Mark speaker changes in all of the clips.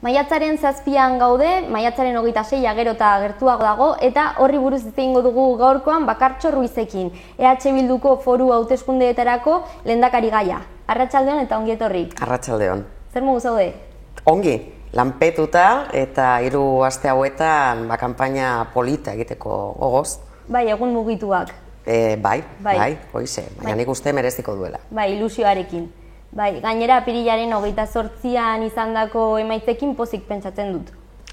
Speaker 1: Maiatzaren 7an gaude, maiatzaren 26a gero eta gertuago dago, eta horri buruz hitz egingo dugu gaurkoan Bakartxo Ruizekin, EH Bilduko foru hauteskundeetarako lehendakari gaia. Arratsaldeon eta ongi etorri.
Speaker 2: Arratsaldeon.
Speaker 1: Zer modu zaude?
Speaker 2: Ongi, lanpetuta eta 3 aste hauetan kanpaina polita egiteko gogoz.
Speaker 1: Bai, egun mugituak.
Speaker 2: Bai, hoize, baina nik uste mereziko duela.
Speaker 1: Bai, ilusioarekin. Bai, gainera apirilaren 28an izandako emaitzekin pozik pentsatzen dut.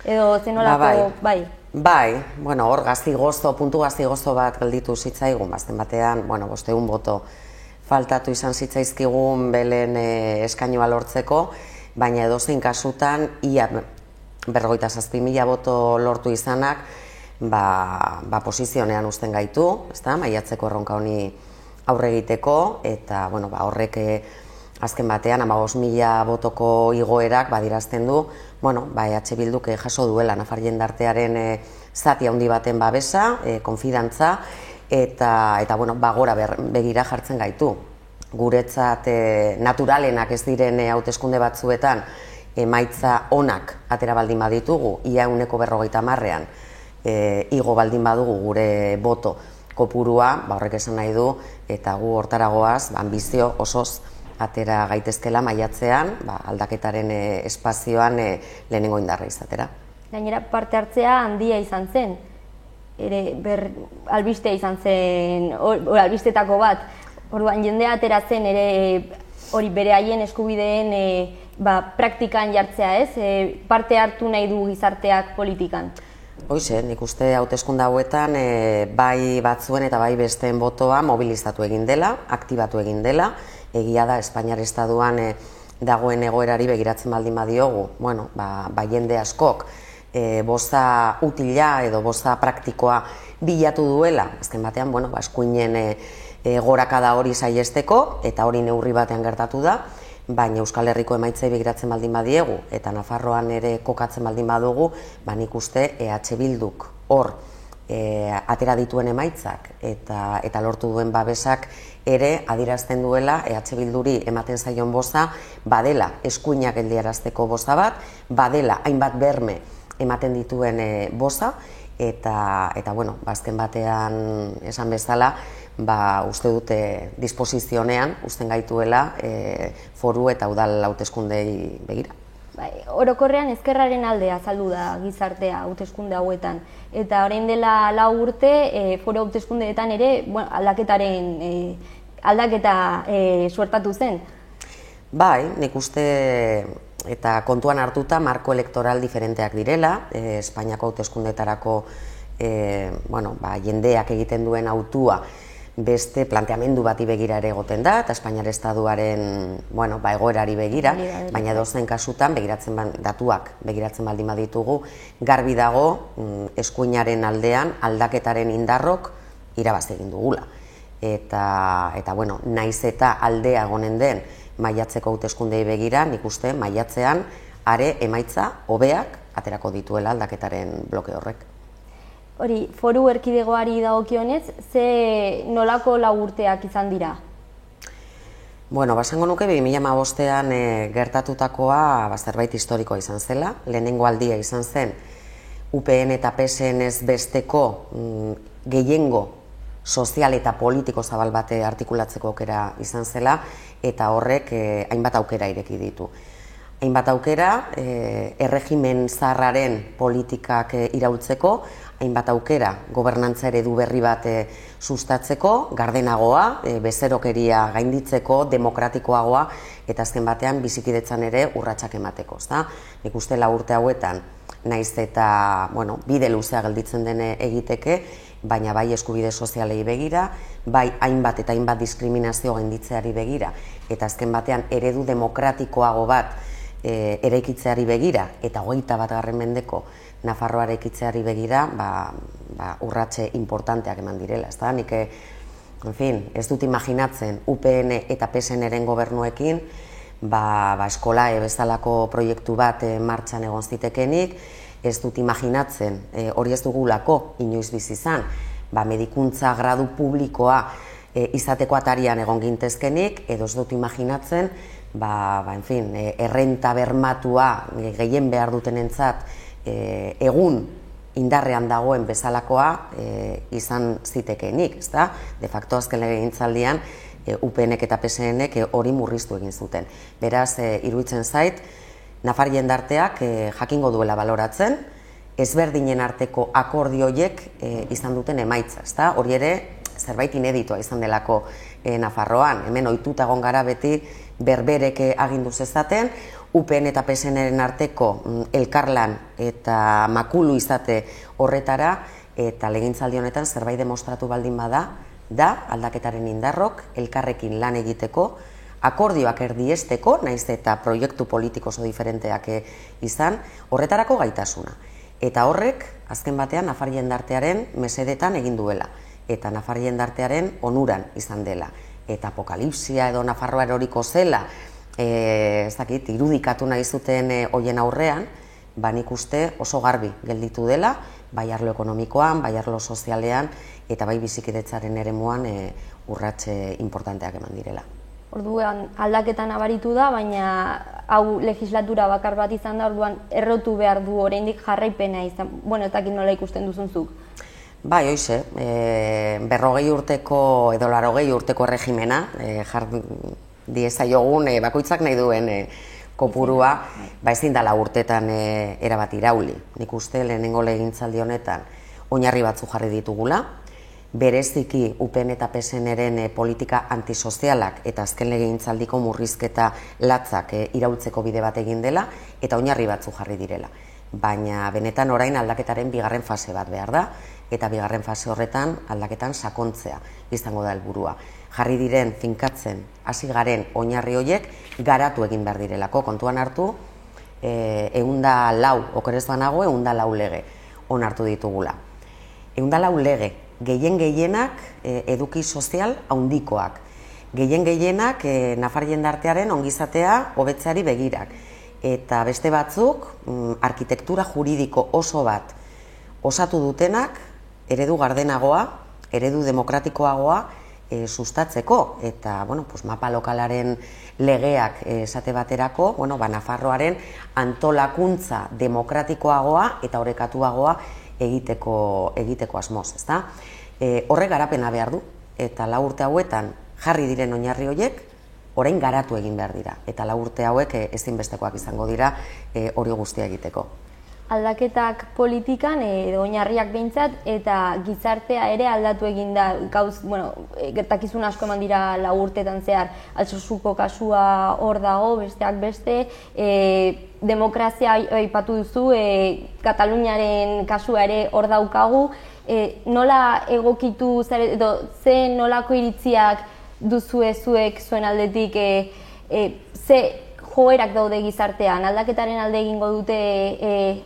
Speaker 1: Edo zenolako, bai.
Speaker 2: Bai, hor puntu gazti-gozto bat gelditu zitzaigun, bazten batean, 500 boto faltatu izan zitzaizkigun belen eskainua lortzeko, baina edozein kasutan, ia 57.000 boto lortu izanak, posizionean uzten gaitu, maiatzeko erronka honi aurre egiteko, eta horrek azken batean 15.000 botoko igoerak badirazten du, EH Bilduk jaso duela nafar jendartearen zati handi baten babesa, konfidantza, eta gora begira jartzen gaitu. Guretzat naturalenak ez diren hauteskunde batzuetan emaitza onak atera baldin baditugu, ia 50%ean igo baldin badugu gure boto kopurua, horrek esan nahi du, eta gu hortaragoaz, ambizio osoz atera gaitezkela maiatzean, aldaketaren espazioan lehenengo indarra izatera.
Speaker 1: Gainera parte hartzea handia izan zen, albistea izan zen, albistetako bat, orduan jendea atera zen hori bere haien eskubideen praktikan jartzea ez, parte hartu nahi du gizarteak politikan.
Speaker 2: Hoize, nik uste hauteskunde hauetan bai batzuen eta bai besteen botoa mobilizatu egin dela, aktibatu egin dela. Egia da, Espainiar Estatuan dagoen egoerari begiratzen baldin badiogu, jende askok boza utila edo boza praktikoa bilatu duela, azken batean, eskuinen gorakada hori saiesteko, eta hori neurri batean gertatu da, baina Euskal Herriko emaitzei begiratzen baldin badiegu, eta Nafarroan ere kokatzen baldin badugu, nik uste EH Bilduk hor atera dituen emaitzak eta lortu duen babesak ere adierazten duela EH Bilduri ematen zaion boza badela eskuinak geldiarazteko boza bat, badela hainbat berme ematen dituen boza, eta azken batean esan bezala, uste dute disposizionean uzten gaituela foru eta udal hauteskundei begira.
Speaker 1: Orokorrean ezkerraren aldea azaldu da gizartea hauteskunde hauetan, eta orain dela 4 urte foru hauteskundeetan ere aldaketa suertatu zen. Bai,
Speaker 2: nik uste eta kontuan hartuta marko elektoral diferenteak direla, Espainiako hauteskundeetarako jendeak egiten duen hautua beste planteamendu bati begira ere egoten da, eta Espainiar Estatuaren egoerari begira, baina edozein kasutan datuak begiratzen baldin baditugu, garbi dago eskuinaren aldean aldaketaren indarrok irabaz egin dugula. Eta naiz eta aldea egonen den maiatzeko hauteskundei begira, nik uste maiatzean are emaitza hobeak aterako dituela aldaketaren bloke horrek.
Speaker 1: Hori, foru erkidegoari dagokionez, ze nolako 4 urteak izan dira?
Speaker 2: Basango nuke 2015an gertatutakoa zerbait historikoa izan zela. Lehenengo aldia izan zen UPN eta PSN ez besteko gehiengo sozial eta politiko zabal bate artikulatzeko aukera izan zela, eta horrek hainbat aukera ireki ditu. Hainbat aukera, erregimen zaharraren politikak iraultzeko, hainbat aukera gobernantza eredu berri bat sustatzeko, gardenagoa, bezerokeria gainditzeko, demokratikoagoa, eta azken batean bizikidetzan ere urratsak emateko. Nik uste 4 urte hauetan, naiz eta bide luzea gelditzen den egiteke, baina bai eskubide sozialei begira, bai hainbat eta hainbat diskriminazio gainditzeari begira, eta azken batean eredu demokratikoago bat eraikitzeari begira, eta 21. mendeko Nafarroa eraikitzeari begira, urratxe importanteak eman direla. Nik, ez dut imaginatzen UPN eta PSN-ren gobernuekin, eskolae bezalako proiektu bat martxan egon zitekenik, ez dut imaginatzen, hori ez dugulako inoiz bizi izan, medikuntza gradu publikoa izateko atarian egon gintezkenik, edo ez dut imaginatzen, errenta bermatua gehien behar dutenentzat egun indarrean dagoen bezalakoa izan zitekeenik, ezta? De facto azken legegintzaldian UPNek eta PSNek hori murriztu egin zuten. Beraz, iruditzen zait, nafar jendarteak jakingo duela baloratzen, ezberdinen arteko akordioiek izan duten emaitza, ezta? Hori ere, zerbait ineditua izan delako Nafarroan. Hemen ohituta egon gara beti berberek aginduz ezaten, UPN eta PSNren arteko elkarlan eta makulu izate horretara, eta legegintzaldi honetan zerbait demostratu baldin bada, da aldaketaren indarrok elkarrekin lan egiteko, akordioak erdiesteko, naiz eta proiektu politiko oso diferenteak izan, horretarako gaitasuna. Eta horrek, azken batean, nafar jendartearen mesedetan egin duela, eta nafar jendartearen onuran izan dela. Eta apokalipsia edo Nafarroa eroriko zela, ez dakit, irudikatu nahi zuten hoien aurrean, nik uste oso garbi gelditu dela, bai arlo ekonomikoan, bai arlo sozialean, eta bai bizikidetzaren eremuan urratxe importanteak eman direla.
Speaker 1: Orduan aldaketan nabaritu da, baina hau legislatura bakar bat izan da, orduan errotu behar du oraindik jarraipena izan, ez dakit nola ikusten duzunzuk.
Speaker 2: Bai, hoize, 40 urteko edo 80 urteko erregimena, jar diezaiogun bakoitzak nahi duen kopurua, ezin dela urtetan erabat irauli. Nik uste lehenengo legegintzaldi honetan oinarri batzu jarri ditugula, bereziki UPN eta PSNren politika antisozialak eta azken legegintzaldiko murrizketa latzak iraultzeko bide bat egin dela, eta oinarri batzu jarri direla. Baina benetan orain aldaketaren bigarren fase bat behar da, eta bigarren fase horretan aldaketan sakontzea izango da helburua. Jarri diren finkatzen hasi garen oinarri horiek garatu egin behar direlako. Kontuan hartu, 104, okerez banago, 104 lege onartu ditugula. 104 lege, gehienak eduki sozial handikoak. Gehienak nafar jendartearen ongizatea hobetzeari begirak. Eta beste batzuk, arkitektura juridiko oso bat osatu dutenak, eredu gardenagoa, eredu demokratikoagoa sustatzeko. Eta, mapa lokalaren legeak esate baterako, Nafarroaren antolakuntza demokratikoagoa eta orekatuagoa egiteko asmoz, ezta? Horrek garapena behar du, eta 4 urte hauetan jarri diren oinarri horiek, orain garatu egin behar dira, eta 4 urte hauek ezinbestekoak izango dira hori guztia egiteko.
Speaker 1: Aldaketak politikan oinarriak behintzat, eta gizartea ere aldatu egin da, gertakizun asko eman dira 4 urtetan zehar, Altsasuko kasua hor dago, besteak beste, demokrazia aipatu duzu, Kataluniaren kasua ere hor daukagu, nola egokitu, ze nolako iritziak duzue zuek zuen aldetik, ze joerak daude gizartean, aldaketaren alde egingo dute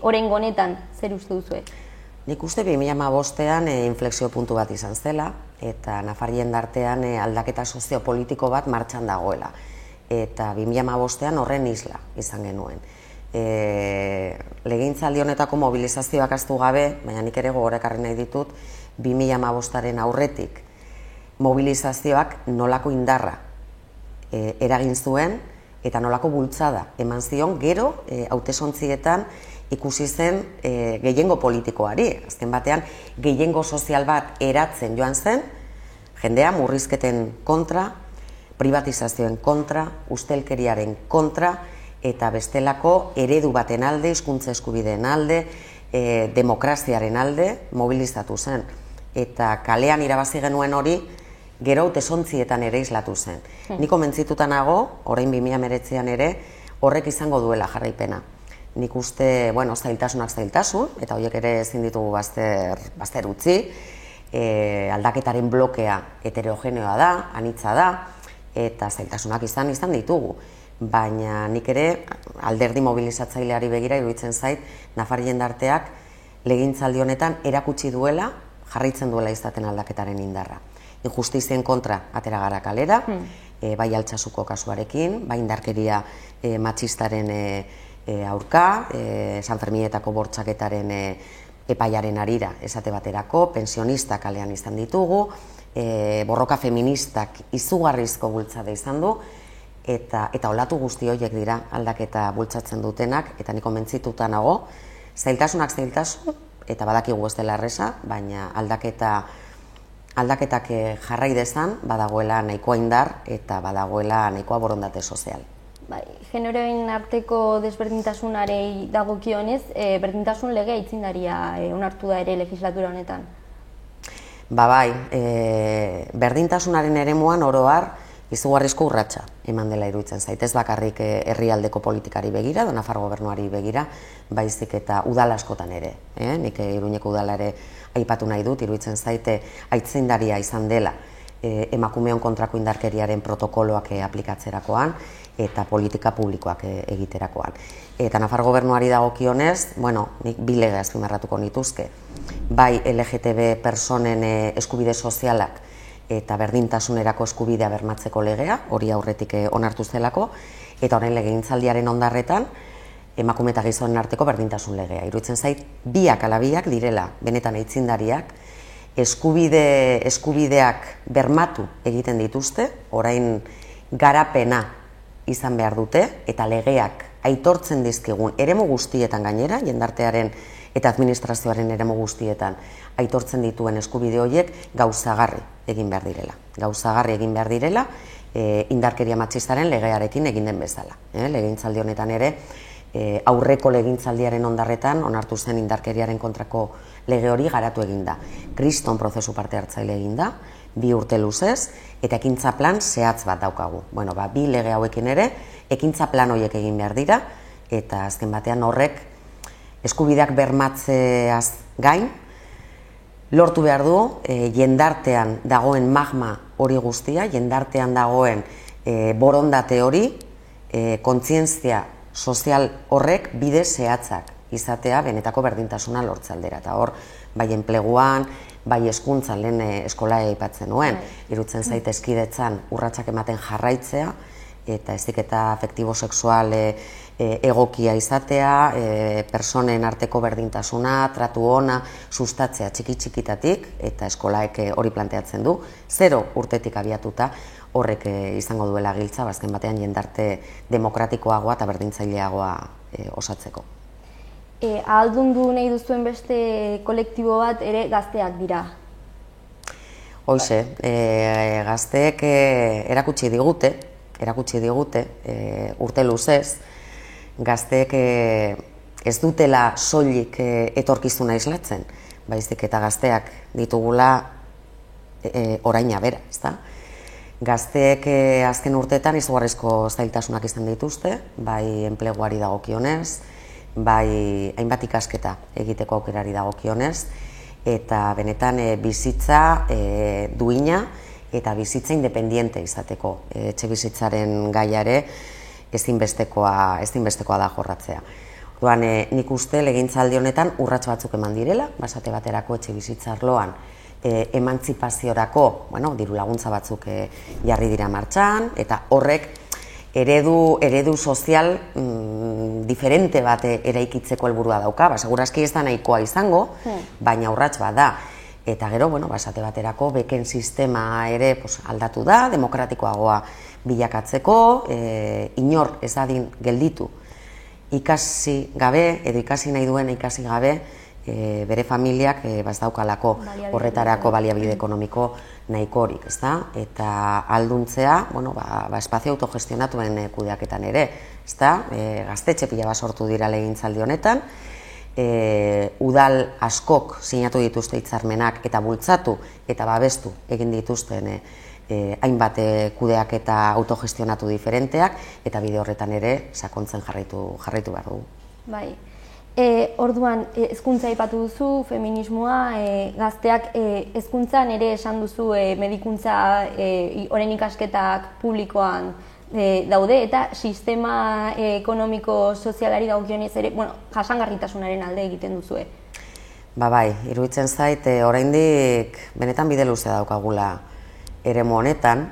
Speaker 1: oraingo honetan, zer uste duzue?
Speaker 2: Nik uste 2015ean inflexio puntu bat izan zela, eta nafar jendartean aldaketa soziopolitiko bat martxan dagoela. Eta 2015ean horren isla izan genuen. Legegintzaldi honetako mobilizazioak ahaztu gabe, baina nik ere gogorekarri nahi ditut, 2015aren aurretik mobilizazioak nolako indarra eragin zuen, eta nolako bultzada eman zion gero hautesontzietan ikusi zen gehiengo politikoari. Azken batean, gehiengo sozial bat eratzen joan zen, jendea murrizketen kontra, privatizazioen kontra, ustelkeriaren kontra, eta bestelako eredu baten alde, hizkuntza eskubideen alde, demokraziaren alde mobilizatu zen. Eta kalean irabazi genuen hori, gero hautesontzietan ere islatu zen. Nik konbentzituta nago, orain 2019an ere, horrek izango duela jarraipena. Nik uste, zailtasunak zailtasun, eta horiek ere ezin ditugu bazter utzi, aldaketaren blokea heterogeneoa da, anitza da, eta zailtasunak izan ditugu. Baina nik ere alderdi mobilizatzaileari begira iruditzen zait, nafar jendarteak legegintzaldi honetan erakutsi duela, jarraitzen duela izaten aldaketaren indarra. Injustizien kontra atera gara kalera, bai Altsasuko kasuarekin, bai indarkeria matxistaren aurka, San Ferminetako bortxaketaren epaiaren arira esate baterako, pensionista kalean izan ditugu, borroka feministak izugarrizko bultzada izan du, eta olatu guzti horiek dira aldaketa bultzatzen dutenak, eta niko mentzituta nago, zailtasunak zailtasun, eta badakigu ez dela erresa, baina aldaketak jarrai dezan, badagoela nahikoa indar, eta badagoela nahikoa borondate sozial.
Speaker 1: Generoen arteko desberdintasunarei dagokionez, berdintasun legea aitzindaria onartu da ere legislatura honetan.
Speaker 2: Berdintasunaren eremuan oro har izugarrizko urratsa eman dela iruditzen zait. Ez bakarrik herrialdeko politikari begira, edo Nafar gobernuari begira, baizik eta udal askotan ere. Nik Iruñeko udala ere aipatu nahi dut, iruditzen zaite aitzindaria izan dela emakumeon kontrako indarkeriaren protokoloak aplikatzerakoan eta politika publikoak egiterakoan. Eta Nafar gobernuari dagokionez, nik bi lege azpimarratuko nituzke. Bai LGTB personen eskubide sozialak eta berdintasunerako eskubidea bermatzeko legea, hori aurretik onartu zelako, eta orain legegintzaldiaren ondarretan emakume eta gizonen arteko berdintasun legea. Iruditzen zait, biak ala biak direla, benetan aitzindariak, eskubideak bermatu egiten dituzte, orain garapena izan behar dute, eta legeak aitortzen dizkigun eremu guztietan gainera, jendartearen eta administrazioaren eremu guztietan aitortzen dituen eskubide horiek gauzagarri egin behar direla. Gauzagarri egin behar direla indarkeria matxistaren legearekin egin den bezala. Legegintzaldi honetan ere, aurreko legegintzaldiaren ondarretan onartu zen indarkeriaren kontrako lege hori garatu eginda. Kriston prozesu parte hartzaile eginda, 2 urte luzez, eta ekintza plan zehatz bat daukagu. Bi lege hauekin ere, ekintza plan horiek egin behar dira, eta azken batean horrek eskubideak bermatzeaz gain, lortu behar du jendartean dagoen magma hori guztia, jendartean dagoen borondate hori, kontzientzia sozial horrek bide zehatzak izatea benetako berdintasuna lortze aldera. Eta hor, bai enpleguan, bai hezkuntzan lehen eskola aipatzen nuen, irutzen zait hezkidetzan urratsak ematen jarraitzea, eta heziketa afektibo-sexual egokia izatea, personen arteko berdintasuna, tratu ona, sustatzea txiki-txikitatik, eta eskolaek hori planteatzen du, 0 urtetik abiatuta horrek izango duela giltza, bazken batean jendarte demokratikoagoa eta berdintzaileagoa osatzeko.
Speaker 1: Ahaldundu nahi duzuen beste kolektibo bat ere gazteak dira.
Speaker 2: Hoize, gazteek erakutsi digute, urte luzez, gazteek ez dutela soilik etorkizuna islatzen, baizik eta gazteak ditugula oraina bera, ezta? Gazteek azken urteetan izugarrizko zailtasunak izan dituzte, bai enpleguari dagokionez, bai hainbat ikasketa egiteko aukerari dagokionez, eta benetan bizitza duina eta bizitza independiente izateko etxe bizitzaren gaia ere ezinbestekoa da jorratzea. Orduan, nik uste legegintzaldi honetan urrats batzuk eman direla, basate baterako etxe bizitza arloan emantzipaziorako, diru laguntza batzuk jarri dira martxan, eta horrek eredu sozial diferente bat eraikitzeko helburua dauka, segurazki ez da nahikoa izango, baina urrats bat da. Eta gero, basate baterako beken sistema ere aldatu da, demokratikoagoa bilakatzeko, inor ez adin gelditu ikasi gabe, edo ikasi nahi duen ikasi gabe, bere familiak daukalako horretarako baliabide ekonomiko nahikorik, ezta? Eta alduntzea, espazio autogestionatuen kudeaketan ere, ezta? Gaztetxe pila bat sortu dira legegintzaldi honetan, udal askok sinatu dituzte hitzarmenak eta bultzatu eta babestu egin dituzten hainbat kudeaketa autogestionatu diferenteak, eta bide horretan ere sakontzen jarraitu behar dugu.
Speaker 1: Bai. Orduan, hezkuntza aipatu duzu, feminismoa, gazteak hezkuntzan ere esan duzu medikuntza orain ikasketak publikoan daude, eta sistema ekonomiko sozialari dagokionez ere, jasangarritasunaren alde egiten duzue.
Speaker 2: Bai, iruditzen zait, oraindik benetan bide luzea daukagula eremu honetan,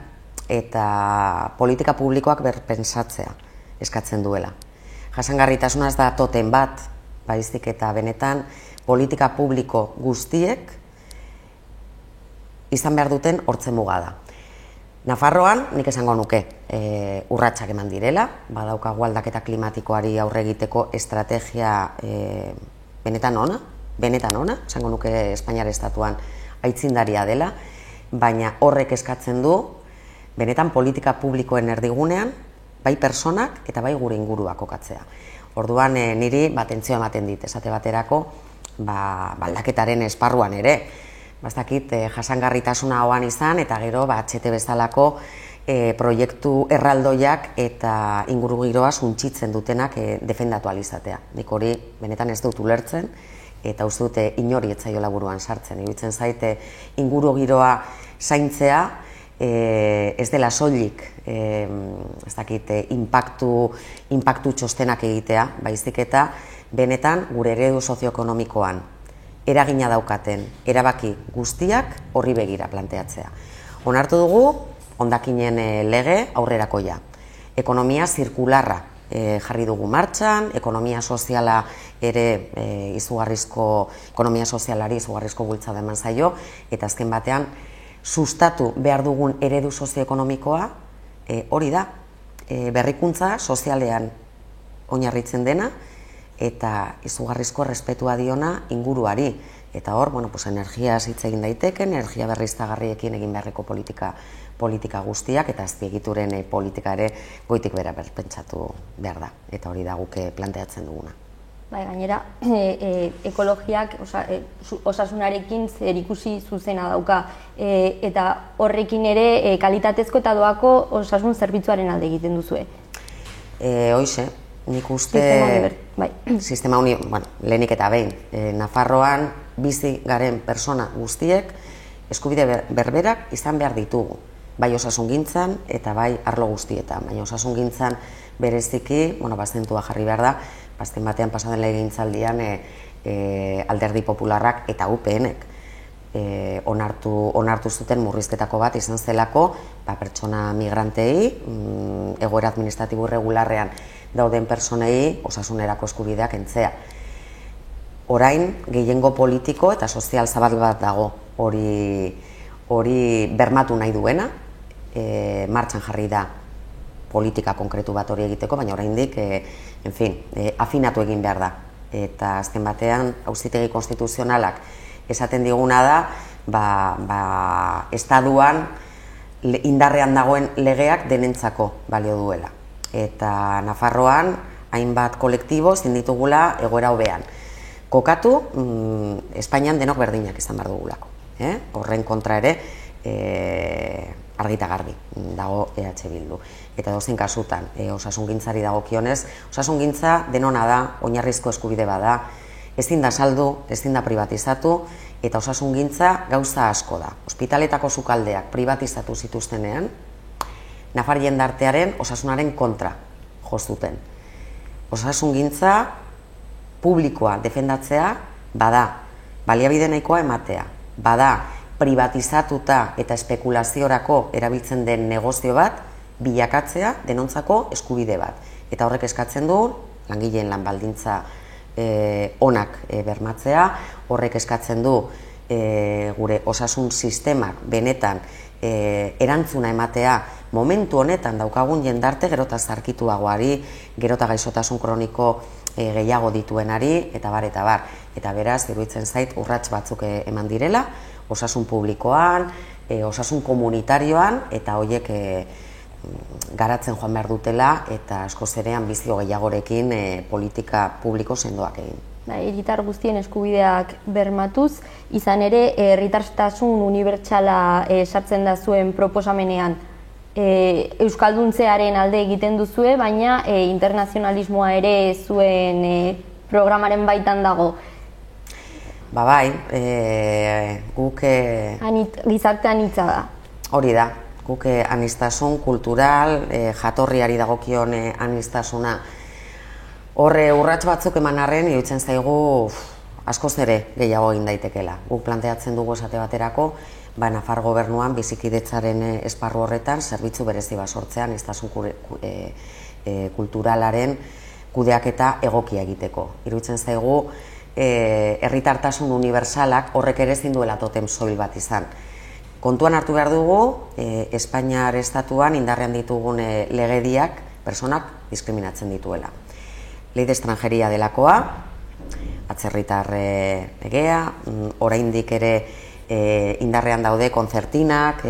Speaker 2: eta politika publikoak berpentsatzea eskatzen duela. Jasangarritasuna ez da toten bat, baizik eta benetan politika publiko guztiek izan behar duten hortze muga da. Nafarroan, nik esango nuke, urratsak eman direla, badaukagu aldaketa klimatikoari aurre egiteko estrategia benetan ona, esango nuke Espainiar estatuan aitzindaria dela, baina horrek eskatzen du, benetan politika publikoen erdigunean, bai pertsonak eta bai gure ingurua kokatzea. Orduan, niri atentzioa ematen dit, esate baterako, aldaketaren esparruan ere, bastakit jasangarritasuna hauan izan, eta gero HT bezalako proiektu erraldoiak eta ingurugiroa suntsitzen dutenak defendatu alizatea. Nik hori benetan ez dut ulertzen, eta uste dute inori etzaiola buruan sartzen. Iruditzen zaite ingurugiroa zaintzea ez dela soilik inpaktu txostenak egitea, baizik eta benetan gure eredu sozioekonomikoan eragina daukaten erabaki guztiak horri begira planteatzea. Onartu dugu hondakinen lege aurrerakoia. Ekonomia zirkularra jarri dugu martxan, ekonomia soziala ere ekonomia sozialari izugarrizko bultzada eman zaio, eta azken batean sustatu behar dugun eredu sozioekonomikoa hori da, berrikuntza sozialean oinarritzen dena, eta izugarrizko errespetua diona inguruari. Eta hor, energiaz hitz egin daiteke, energia berriztagarriekin egin beharreko politika guztiak, eta azpiegituren politika ere goitik bera berpentsatu behar da. Eta hori da guke planteatzen duguna.
Speaker 1: Gainera, ekologiak osasunarekin zerikusi zuzena dauka, eta horrekin ere kalitatezko eta doako osasun zerbitzuaren alde egiten duzue.
Speaker 2: Hoize, nik uste sistema honi, lehenik eta behin, Nafarroan bizi garen persona guztiek eskubide berberak izan behar ditugu, bai osasungintzan eta bai arlo guztietan, baina osasungintzan bereziki, bazentua jarri behar da, azken batean pasaden legegintzaldian Alderdi Popularrak eta UPNek onartu zuten murrizketako bat izan zelako pertsona migrantei, egoera administratibo irregularrean dauden personei osasunerako eskubideak kentzea. Orain, gehiengo politiko eta sozial zabal bat dago hori bermatu nahi duena, martxan jarri da politika konkretu bat hori egiteko, baina oraindik, afinatu egin behar da. Eta azken batean, Auzitegi Konstituzionalak esaten diguna da, estaduan indarrean dagoen legeak denentzako balio duela. Eta Nafarroan, hainbat kolektibo ezin ditugula egoera hobean kokatu, Espainian denok berdinak izan behar dugulako. Horren kontra ere, argita garbi dago EH Bildu. Eta dozein kasutan, osasungintzari dagokionez, osasungintza denona da, oinarrizko eskubide bada, ezin da saldu, ezin da privatizatu, eta osasungintza gauza asko da. Ospitaletako sukaldeak privatizatu zituztenean, Nafar jendartearen osasunaren kontra jozuten. Osasungintza publikoa defendatzea bada, baliabide nahikoa ematea, bada privatizatuta eta espekulaziorako erabiltzen den negozio bat bilakatzea denontzako eskubide bat. Eta horrek eskatzen du langileen lan baldintza onak bermatzea, horrek eskatzen du gure osasun sistemak benetan erantzuna ematea momentu honetan daukagun jendarte gerota zarkituagoari, gerota gaixotasun kroniko gehiago dituenari, eta bar, eta bar. Eta beraz, iruditzen zait, urrats batzuk eman direla, osasun publikoan, osasun komunitarioan, eta horiek garatzen joan behar dutela, eta askoz ere anbizio gehiagorekin politika publiko sendoak egin.
Speaker 1: Herritar guztien eskubideak bermatuz, izan ere, herritartasun unibertsala sartzen da zuen proposamenean. Euskalduntzearen alde egiten duzue, baina internazionalismoa ere zuen programaren baitan dago.
Speaker 2: Bai, guk...
Speaker 1: Gizarte anitza da.
Speaker 2: Hori da, guk aniztasun kultural, jatorriari dagokion aniztasuna. Horre urrats batzuk eman arren, iruditzen zaigu askoz ere gehiago egin daitekela. Guk planteatzen dugu esate baterako, Nafar gobernuan bizikidetzaren esparru horretan zerbitzu berezi bat sortzean aniztasun kulturalaren kudeaketa egokia egiteko. Iruditzen zaigu herritartasun unibertsalak horrek ere ezin duela totem soil bat izan. Kontuan hartu behar dugu, Espainiar estatuan indarrean ditugun legediak personak diskriminatzen dituela. Ley de extranjeria delakoa, atzerritar legea, oraindik ere indarrean daude kontzertinak,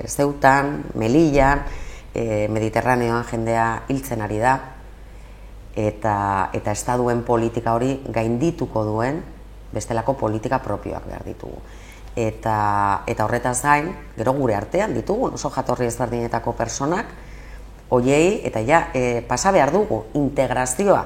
Speaker 2: Zeutan, Melillan, Mediterraneoan jendea hiltzen ari da, eta estaduen politika hori gaindituko duen bestelako politika propioak behar ditugu. Eta horretaz gain, gero gure artean ditugun oso jatorri ezberdinetako personak, hoiei eta pasa behar dugu integrazioa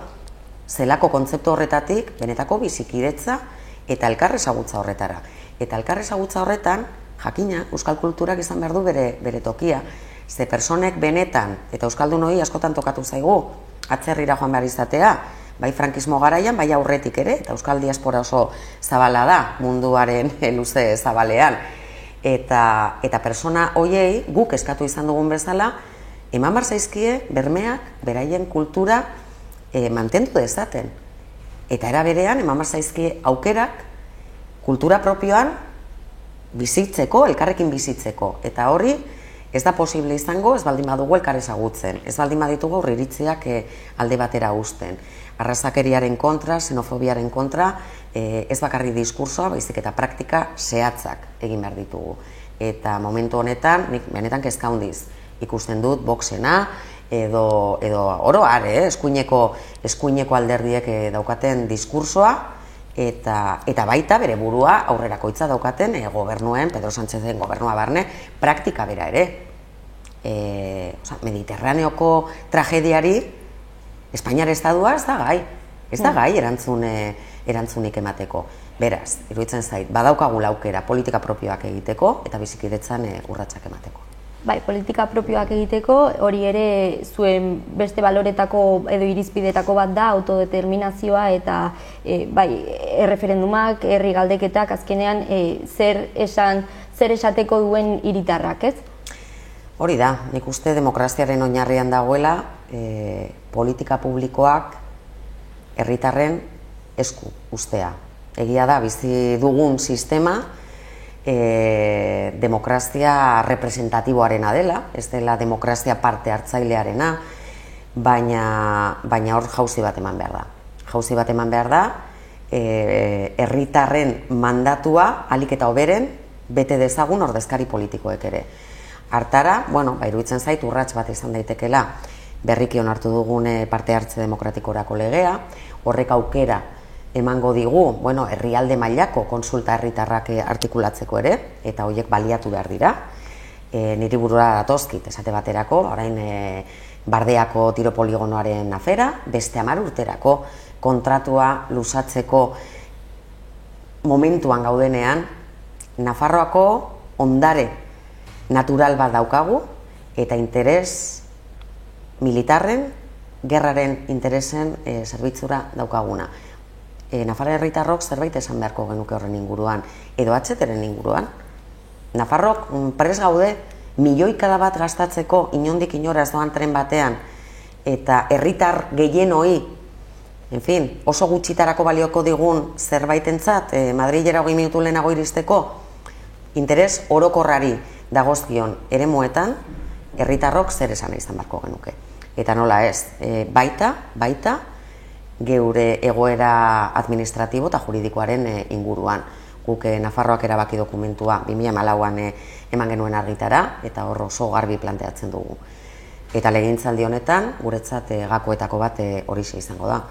Speaker 2: zelako kontzeptu horretatik benetako bizikidetza eta elkar ezagutza horretara. Eta elkar ezagutza horretan, jakina, euskal kulturak izan behar du bere tokia, ze personek benetan, eta euskaldun hori askotan tokatu zaigu, atzerrira joan behar izatea, bai frankismo garaian, bai aurretik ere, eta euskal diaspora oso zabala da, munduaren luze zabalean. Eta persona hoiei guk eskatu izan dugun bezala, eman bar zaizkie bermeak, beraien kultura mantendu dezaten. Eta era berean, eman bar zaizkie aukerak, kultura propioan bizitzeko, elkarrekin bizitzeko. Eta hori, ez da posible izango, ez baldin badugu elkar ezagutzen, ez baldin baditugu aurriritziak alde batera uzten. Arrazakeriaren kontra, xenofobiaren kontra, ez bakarri diskursoa, baizik eta praktika zehatzak egin behar ditugu. Eta momentu honetan, nik benetan kezka handiz ikusten dut boxena, edo oroar, eskuineko alderdiek daukaten diskursoa, eta baita bere burua aurrerakoitza daukaten gobernuen, Pedro Sánchezen gobernua barne, praktika bera ere. Mediterraneoko tragediari Espainiar estadua ez da gai erantzunik emateko. Beraz, iruditzen zait, badaukagula aukera politika propioak egiteko eta bizikidetzan urratsak emateko.
Speaker 1: Bai, politika propioak egiteko, hori ere zuen beste baloretako edo irizpidetako bat da, autodeterminazioa eta erreferendumak, herri galdeketak, azkenean zer esateko duen hiritarrak, ez?
Speaker 2: Hori da, nik uste demokraziaren oinarrian dagoela, politika publikoak herritarren esku ustea. Egia da, bizi dugun sistema, demokrazia representatiboarena dela, ez dela demokrazia parte hartzailearena, baina hor jauzi bat eman behar da. Jauzi bat eman behar da, herritarren mandatua ahalik eta hoberen bete dezagun ordezkari politikoek ere. Hartara, iruditzen zait urrats bat izan daitekela berriki onartu dugun parte hartze demokratikorako legea, horrek aukera emango digu, herrialde mailako konsulta herritarrak artikulatzeko ere, eta horiek baliatu behar dira. Niri burura datozkit, esate baterako, orain Bardeako tiropoligonoaren afera, beste 10 urterako kontratua luzatzeko momentuan gaudenean, Nafarroako ondare natural bat daukagu, eta interes militarren, gerraren interesen zerbitzura daukaguna. Nafarra herritarrok zerbait esan beharko genuke horren inguruan, edo atzeteren inguruan. Nafarrok prest gaude milioikada bat gastatzeko inondik inora ez doan tren batean, eta herritar gehienoi, oso gutxitarako balioko digun zerbaitentzat, Madrilera 20 minutu lehenago iristeko, interes orokorrari dagozkion eremuetan, herritarrok zer esan izan beharko genuke. Eta nola ez, baita, geure egoera administratibo eta juridikoaren inguruan. Guk Nafarroak erabaki dokumentua 2014an eman genuen argitara, eta hor oso garbi planteatzen dugu. Eta legegintzaldi honetan, guretzat gakoetako bat horixe izango da.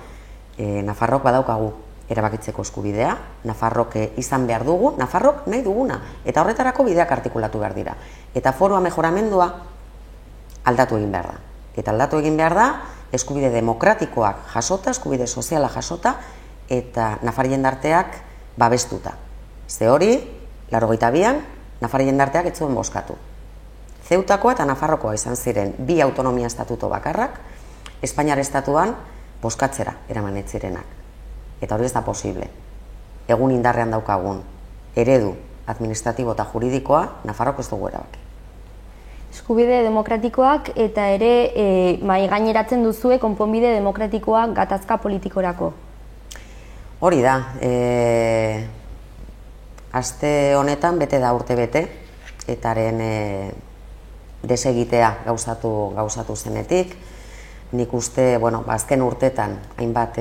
Speaker 2: Nafarrok badaukagu erabakitzeko eskubidea, Nafarrok izan behar dugu, Nafarrok nahi duguna, eta horretarako bideak artikulatu behar dira. Eta foroa mejoramendua aldatu egin behar da. Eta aldatu egin behar da, eskubide demokratikoak jasota, eskubide soziala jasota, eta Nafar jendarteak babestuta. Ze hori, 82an, Nafar jendarteak ez zuen bozkatu. Zeutakoa eta Nafarrokoa izan ziren 2 autonomia estatuto bakarrak, Espainiar estatuan bozkatzera eraman ez zirenak. Eta hori ez da posible. Egun indarrean daukagun eredu administratibo eta juridikoa Nafarrok ez dugu erabaki.
Speaker 1: Eskubide demokratikoak eta ere mai gaineratzen duzue konponbide demokratikoak gatazka politikorako.
Speaker 2: Hori da, aste honetan bete da urte bete, etaren desegitea gauzatu zenetik. Nik uste, azken urtetan hainbat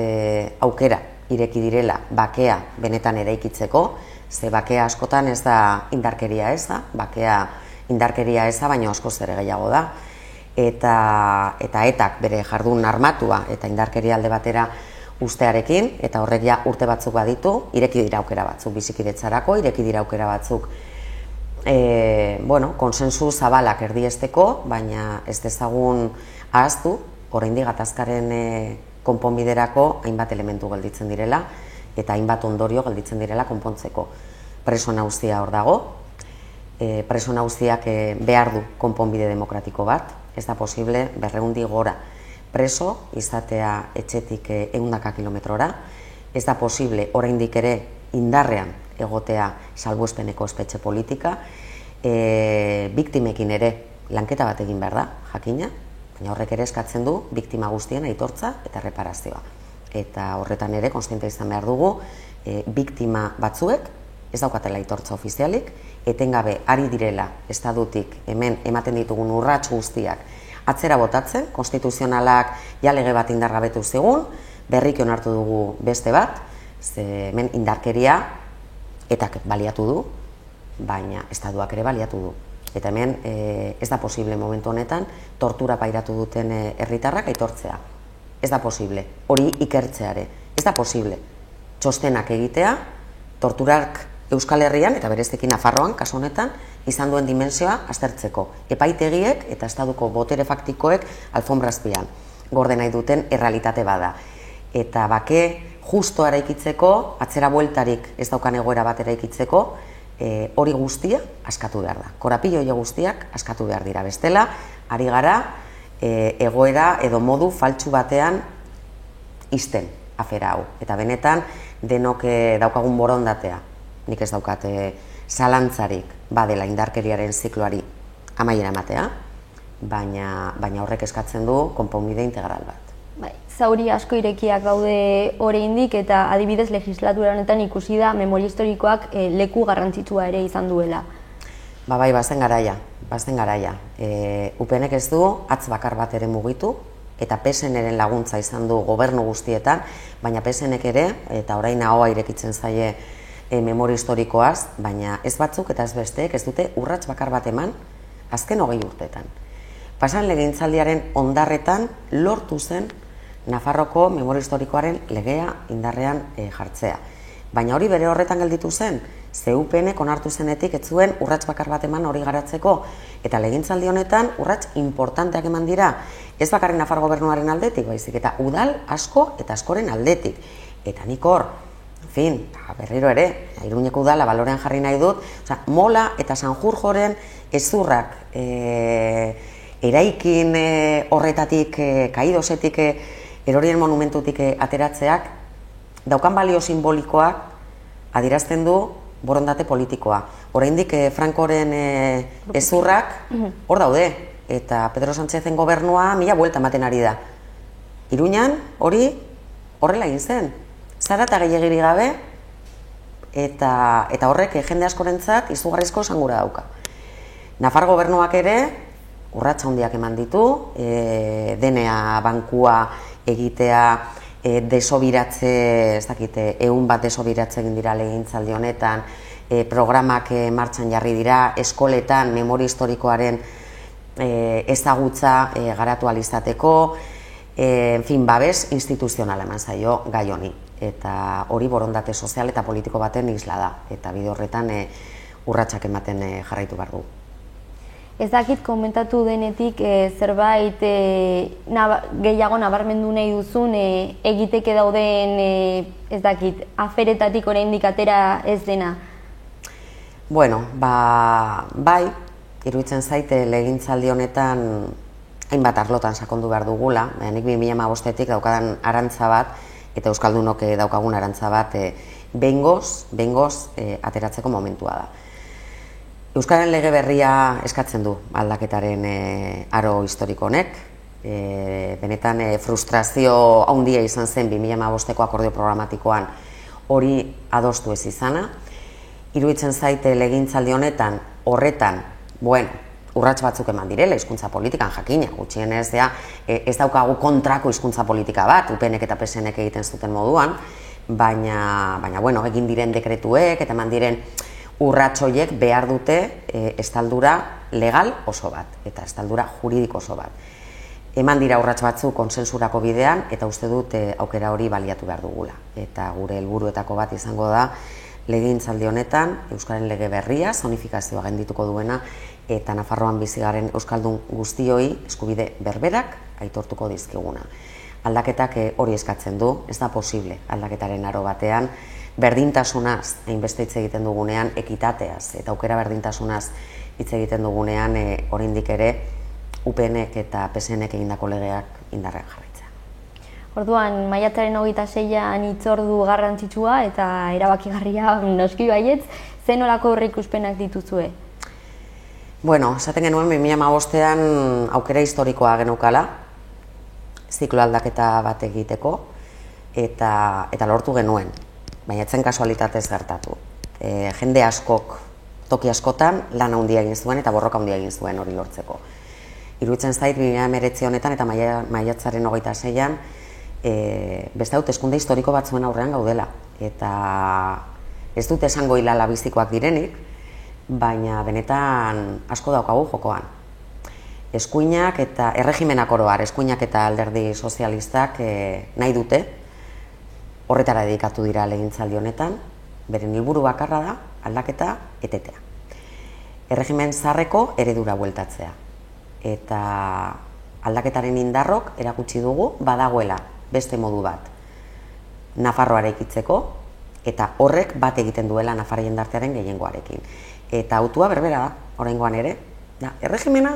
Speaker 2: aukera ireki direla bakea benetan eraikitzeko, ze bakea askotan ez da indarkeria eza, bakea indarkeria eza, baina askoz ere gehiago da. Eta etak bere jardun armatua eta indarkeria alde batera ustearekin, eta horrek ja urte batzuk baditu, ireki dira aukera batzuk bizikidetzarako, ireki dira aukera batzuk konsensu zabalak erdiesteko, baina ez dezagun ahaztu, oraindik gatazkaren konponbiderako hainbat elementu gelditzen direla, eta hainbat ondorio gelditzen direla konpontzeko. Preso nagusia hor dago, preso nagusiak behar du konponbide demokratiko bat, ez da posible 200 gora preso izatea etxetik 100 kilometrora, ez da posible oraindik ere indarrean egotea salbuespeneko espetxe politika, biktimekin ere lanketa bat egin behar da, jakina, baina horrek ere eskatzen du biktima guztien aitortza eta reparazioa. Eta horretan ere kontziente izan behar dugu, biktima batzuek ez daukatela aitortza ofizialik, etengabe ari direla estadutik hemen ematen ditugun urrats guztiak atzera botatzen, konstituzionalak ja lege bat indargabetu zigun, berriki onartu dugu beste bat, ze hemen indarkeria etak baliatu du, baina estaduak ere baliatu du. Eta hemen ez da posible momentu honetan tortura pairatu duten herritarrak aitortzea. Ez da posible, hori ikertzeare, ez da posible. Txostenak egitea, torturak Euskal Herrian eta bereziki Nafarroan, kasu honetan, izan duen dimensioa aztertzeko. Epaitegiek eta estaduko botere faktikoek alfombrazpian gorde nahi duten errealitate bada. Eta bake justo eraikitzeko, atzera bueltarik ez daukan egoera bat eraikitzeko, hori guztia askatu behar da. Korapilo guztiak askatu behar dira. Bestela, ari gara egoera edo modu faltsu batean izten afera hau. Eta benetan, denok daukagun borondatea. Nik ez daukat zalantzarik badela indarkeriaren zikloari amaiera ematea, baina horrek eskatzen du konponbide integral bat.
Speaker 1: Bai, zauri asko irekiak daude oraindik eta adibidez legislatura honetan ikusi da memoria historikoak leku garrantzitsua ere izan duela.
Speaker 2: Bai, bazen garaia. UPNek ez du hatz bakar bat ere mugitu, eta PSNren laguntza izan du gobernu guztietan, baina PSNek ere, eta orain ahoa irekitzen zaie memoria historikoaz, baina ez batzuk eta ez besteek ez dute urrats bakar bat eman azken 20 urteetan. Pasan legegintzaldiaren ondarretan lortu zen Nafarroko memoria historikoaren legea indarrean jartzea. Baina hori bere horretan gelditu zen, UPNek onartu zenetik ez zuen urrats bakar bat eman hori garatzeko, eta legegintzaldi honetan urrats importanteak eman dira, ez bakarrik Nafar gobernuaren aldetik, baizik eta udal asko eta askoren aldetik. Eta nik hor, berriro ere, Iruñeko udala balorean jarri nahi dut, Mola eta Sanjurjoren ezurrak eraikin horretatik, kaidosetik, erorien monumentutik ateratzeak, daukan balio simbolikoak adierazten du borondate politikoa. Oraindik Frankoren ezurrak hor daude, eta Pedro Sánchezen gobernua 1000 buelta ematen ari da. Iruñan hori horrela egin zen. Zara eta gehiagiri gabe, eta horrek jende askorentzat izugarrizko esangura dauka. Nafar gobernuak ere urratsa handiak eman ditu, DNA bankua egitea, desobiratze, ez dakite, 100 bat desobiratze egin dira legegintzaldi honetan, programak martxan jarri dira, eskoletan memoria historikoaren ezagutza garatu ahal izateko, babes instituzionala eman zaio gai honi. Eta hori borondate sozial eta politiko baten isla da, eta bide horretan urratsak ematen jarraitu behar du.
Speaker 1: Ez dakit komentatu denetik zerbait gehiago nabarmendu nahi duzun egiteke dauden ez dakit aferetatik oraindik atera ez dena?
Speaker 2: Bueno, bai, iruditzen zaite legegintzaldi honetan hainbat arlotan sakondu behar dugula, nik 2015etik daukadan arantza bat, eta Euskaldunok daukagun arantza bat behingoz ateratzeko momentua da. Euskaren lege berria eskatzen du aldaketaren aro historiko honek. Benetan frustrazio handia izan zen 2015eko akordio programatikoan hori adostu ez izana. Iruditzen zaite legegintzaldi honetan horretan bueno, urrats batzuk eman direla hizkuntza politikan jakina, gutxienez ez daukagu kontrako hizkuntza politika bat, UPNek eta PSNek egiten zuten moduan, baina bueno, egin diren dekretuek eta eman diren urrats horiek behar dute estaldura legal oso bat eta estaldura juridiko oso bat. Eman dira urrats batzuk konsensurako bidean eta uste dut aukera hori baliatu behar dugula. Eta gure helburuetako bat izango da legegintzaldi honetan Euskararen lege berria, zonifikazioa gaindituko duena eta Nafarroan bizi garen euskaldun guztioi eskubide berberak aitortuko dizkiguna. Aldaketak hori eskatzen du, ez da posible aldaketaren aro batean, berdintasunaz hainbeste hitz egiten dugunean, ekitateaz eta aukera berdintasunaz hitz egiten dugunean oraindik ere UPNek eta PSNek egindako legeak indarrean jarraitzea.
Speaker 1: Orduan, maiatzaren 26an hitzordu garrantzitsua eta erabakigarria noski baietz, zer nolako aurreikuspenak dituzue?
Speaker 2: Bueno, esaten genuen 2015ean aukera historikoa geneukala, ziklo aldaketa bat egiteko, eta lortu genuen, baina etzen kasualitatez gertatu. Jende askok, toki askotan, lan handia egin zuen eta borroka handia egin zuen hori lortzeko. Iruditzen zait 2019 honetan eta maiatzaren 26an beste hauteskunde historiko batzuen aurrean gaudela. Eta ez dut esango hilala bizikoak direnik, baina benetan asko daukagu jokoan. Eskuinak eta erregimenak oro har, eskuinak eta alderdi sozialistak nahi dute, horretara dedikatu dira legegintzaldi honetan, beren helburu bakarra da aldaketa etetea. Erregimen zaharreko eredura bueltatzea. Eta aldaketaren indarrok erakutsi dugu badagoela beste modu bat Nafarroa eraikitzeko eta horrek bat egiten duela Nafarra jendartearen gehiengoarekin. Eta autua berbera da, oraingoan ere, da, erregimena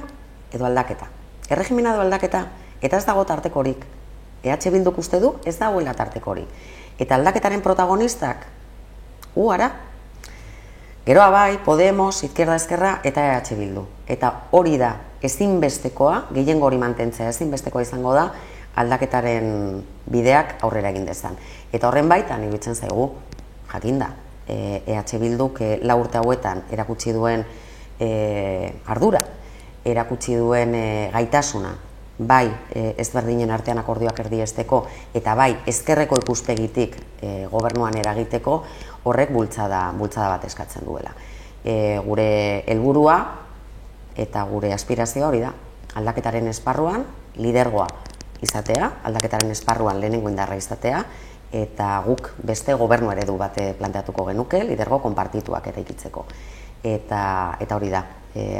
Speaker 2: edo aldaketa. Erregimena edo aldaketa eta ez dago tartekorik. EH Bilduk uste du ez dagoela tartekorik. Eta aldaketaren protagonistak, ara, geroa bai, Podemos, Izquierda Ezkerra eta EH Bildu. Eta hori da ezinbestekoa, gehiengo hori mantentzea ezinbestekoa izango da, aldaketaren bideak aurrera egin dezan. Eta horren baitan, iruditzen zaigu, jakinda, EH Bilduk 4 urte hauetan erakutsi duen ardura, erakutsi duen gaitasuna, bai ezberdinen artean akordioak erdiesteko, eta bai ezkerreko ikuspegitik gobernuan eragiteko, horrek bultzada bat eskatzen duela. Gure helburua eta gure aspirazioa hori da, aldaketaren esparruan lidergoa izatea, aldaketaren esparruan lehenengo indarra izatea, eta guk beste gobernu eredu bat planteatuko genuke, lidergo konpartituak eraikitzeko. Eta hori da,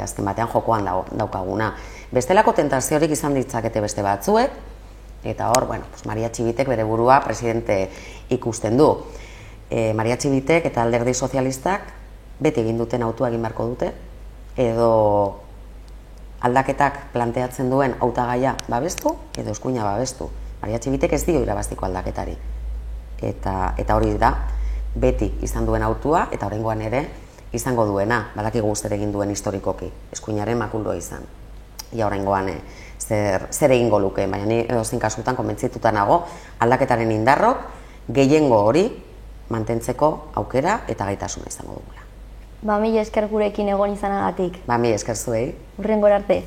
Speaker 2: azken batean jokoan daukaguna. Bestelako tentaziorik izan ditzakete beste batzuek, eta hor, Maria Txibitek bere burua presidente ikusten du. Maria Txibitek eta alderdi sozialistak beti egin duten autua egin beharko dute, edo aldaketak planteatzen duen hautagaia babestu, edo eskuina babestu. Maria Txibitek ez dio irabaztiko aldaketari. Eta hori da, beti izan duen autua, eta oraingoan ere izango duena, badakigu zer egin duen historikoki, eskuinaren makuldoa izan. Ia oraingoan zer egingo luke, baina ni edozein kasutan konbentzituta nago, aldaketaren indarrok, gehiengo hori mantentzeko aukera eta gaitasuna izango dugula.
Speaker 1: Mila esker gurekin egon izanagatik.
Speaker 2: Mila esker zuei.
Speaker 1: Hurrengora arte.